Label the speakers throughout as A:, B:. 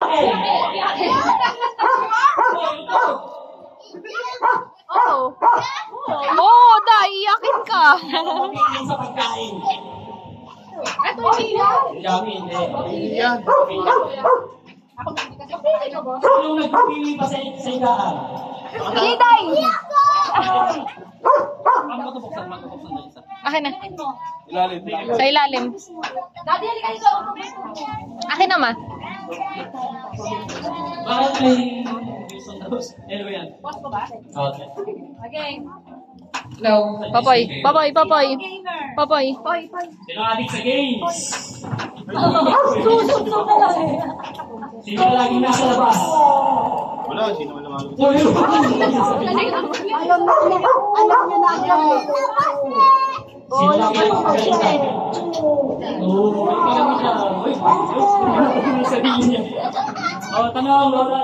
A: iyakin.
B: Oh. Oh, iyakin ka.
A: Sa pagkain.
B: Ito iyan.
A: Iyan. Sinong nagpipili pa sa higaan?
B: Liday! Akin na. Sa ilalim. Akin naman.
A: Bakit may hello yan? Okay. Hello.
B: Papoy.
A: Sino adik sa games? Sino laging nasa labas?
C: Wala, sino man naman.
D: Alam niya na yan.
A: Sino laging nakakalitan? Oo, parang siya. Uy, sabihin niya. Tanong, Lola.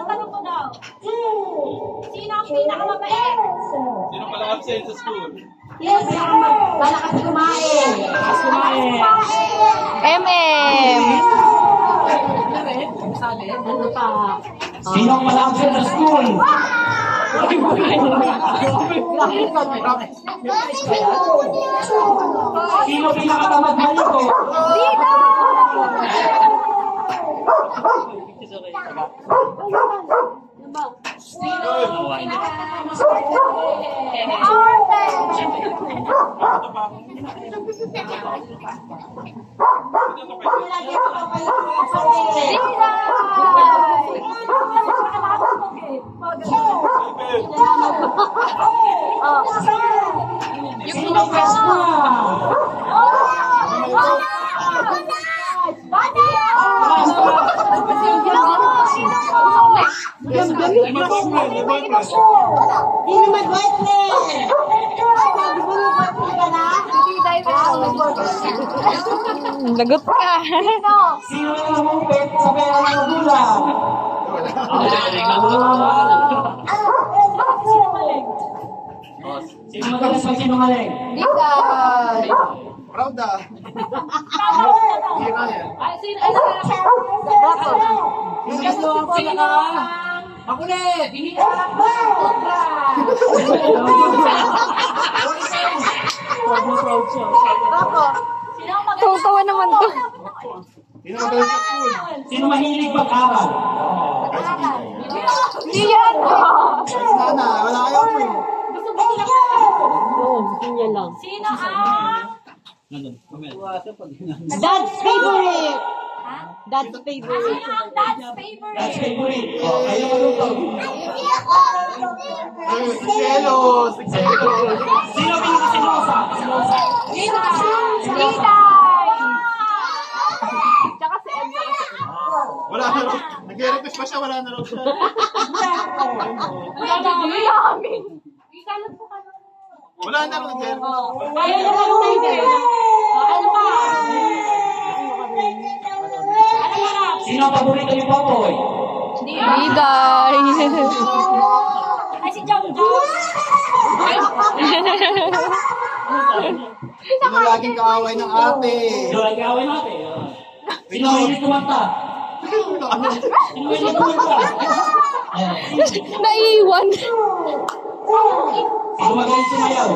D: Tanong ko daw. Sino ang pinakamabait?
C: Sino pala absent sa school?
D: Yes, malakas kumain.
B: MM.
D: Ano pa?
A: Sino ang malapit sa school? Sino pinakatamad malito?
B: Yung pinag-press mo.
D: Sino mag-boyfriend? Sabi mo yung boyfriend ka na?
B: Lagot ka.
A: Sino ang namupit sa pera ng magulang? Sino madalas magsinungaling?
B: Liday.
C: Proud ah. Hindi nga yan.
A: Yung gusto ang pinaka... Makulit! Hindi ka lang ba? Proud siya.
B: Tawa naman to.
C: Sino magaling sa school?
A: Sino mahilig mag-aral?
B: Hindi yan.
C: Sana, wala kayo po eh.
D: Sino Dad's favorite? Dad's favorite. Sino ang dad's favorite?
A: That's favorite. Ayaw malutog.
C: Selos!
A: Sino pinakasilosa? Silosa.
B: Tsaka si M.
C: Wala na raw. Nag-request pa siya, wala na raw siya. Wala na raw nag-request.
D: Ayaw na lang na hindi. Ano pa?
A: Sino ang paborito ni Popoy?
B: Liday.
D: Ay, si Jong Jong.
C: Sino laging kaaway ng ate?
A: Sino ang gawin natin? Sino ang hindi kumanta? Sino ang hindi kumanta?
B: Naiiwan.
A: Sino magaling sumayaw?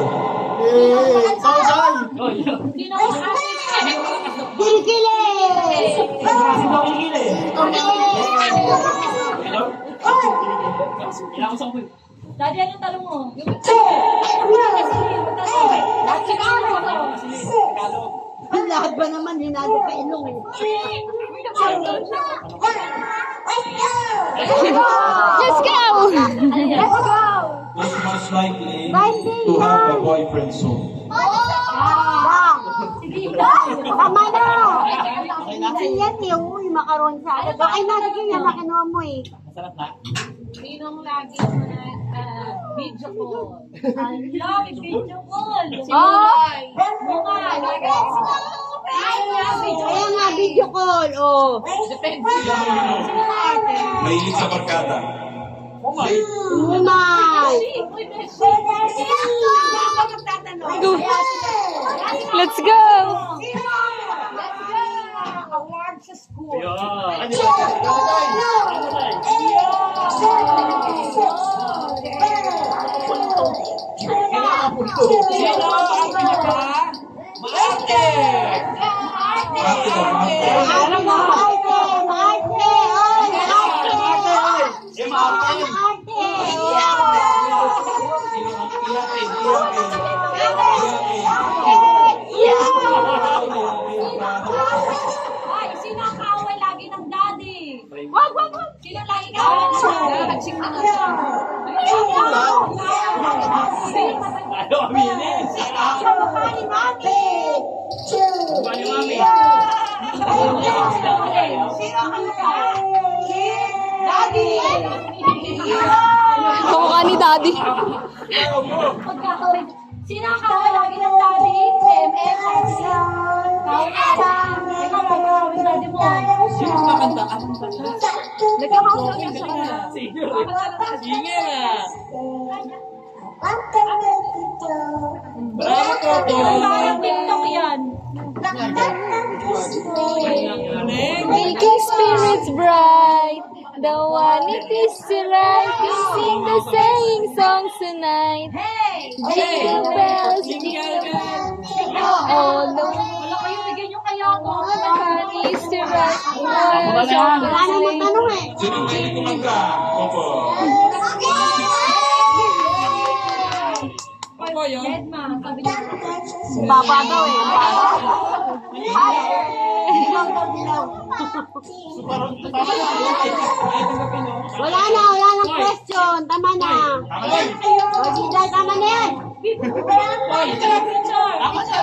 C: Sausay!
D: Sino ang Kilikili!
A: Sino kasi daw kilikili? Ilang usang po.
D: Daddy, anong tanong mo? Lahat ba naman, hinado ka ilong eh.
B: Let's go.
D: Let's go!
E: Is most likely
D: Binding
E: to have a
D: yan.
E: boyfriend soon.
D: Tama na! Yan eh, uy, makaroon sa agad. Okay na, sige yan, nakinuha mo eh.
A: Masarap na.
D: Sinong lagi mo na video call? Hello, video call! Mukha! Kaya nga, video call, oh. Depende.
E: Mahilig sa barkada.
D: Umay!
B: Let's go.
F: award sa school.
A: Yan. Sino ang pinaka? Maarte!
E: Ate daw, ate.
D: Ano mo, Arte? Arte! Oy, Arte!
A: Si Martin.
D: Arte!
E: Sino ang iyakin? Iyakin.
F: Ay, sino ang kaaway lagi ng daddy? Wag! Sino lagi kaaway ng daddy? Nagsing na nga siya.
A: Ayaw aminin.
D: Sino ni Mami?
A: Ba ni Mami?
D: Sino ang Daddy!
B: Kamukha ni Daddy.
F: Pagkakawin. Sino ang kaaway lagi ng daddy? MM. Kaaway ka lang. Ikaw ang kaaway ng daddy mo.
A: Sino kakanta?
F: Nagkakaaway lang siya kanya.
A: Sino? Sige na. Bravo po po.
F: Parang TikTok yan.
B: Making spirits bright. The one it is to light. We sing the singing songs tonight.
F: Hey!
B: Jingle bells, jingle bells. All the
F: Wala kayo, bigyan nyo kaya ako.
B: fun is to ride.
D: Wala namang tanong eh.
E: Sino ang hindi kumanta? Opo.
A: Ako yun.
F: Edma, sabi niya.
D: Baba daw eh. Wala na question. Tama na. O, Gida, tama na yan.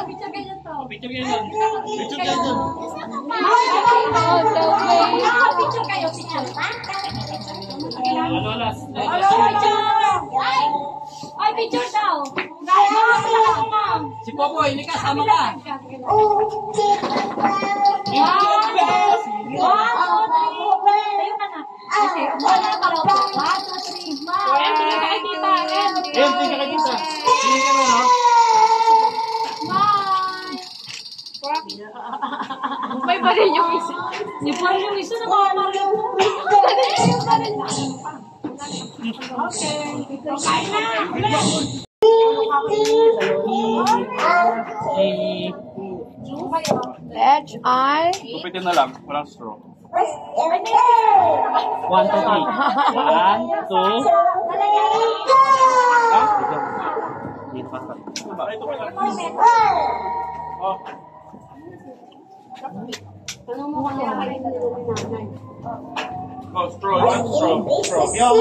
F: Picture ganyan to.
A: Picture ganyan.
F: Picture kayo.
B: All the way.
F: Picture kayo, picture.
A: Wala.
F: Hello, picture! Ay, picture daw. Ma'am.
A: Si Popoy, hindi kasama ka. Ayun, tingnan ka kita. Tingnan ka na, no?
F: May pa rin yung isa. Yung pa rin yung isa na mga Okay.
B: Let's I.
C: Kupitin na lang. Walang straw.
A: 1, 2, 3. 1, 2. Dito pa.
C: Oh. Oh, straw. One straw. Straw. Yeah,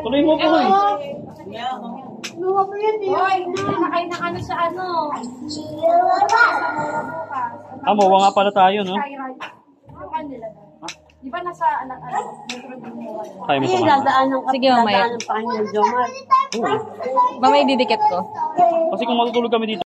A: Tuloy mo po, eh.
D: Luha mo yan eh.
F: Hoy, hindi na kayo nakano sa ano.
A: Mawa nga pala tayo, no?
F: Yung kanila. Di ba nasa anak
A: Tayo mo
D: Hindi,
A: sumama.
D: dadaanan ka.
B: Sige, mamaya.
D: Dadaanan pa kanya, Jomar.
B: Mamay didikit ko.
A: Kasi kung matutulog kami dito,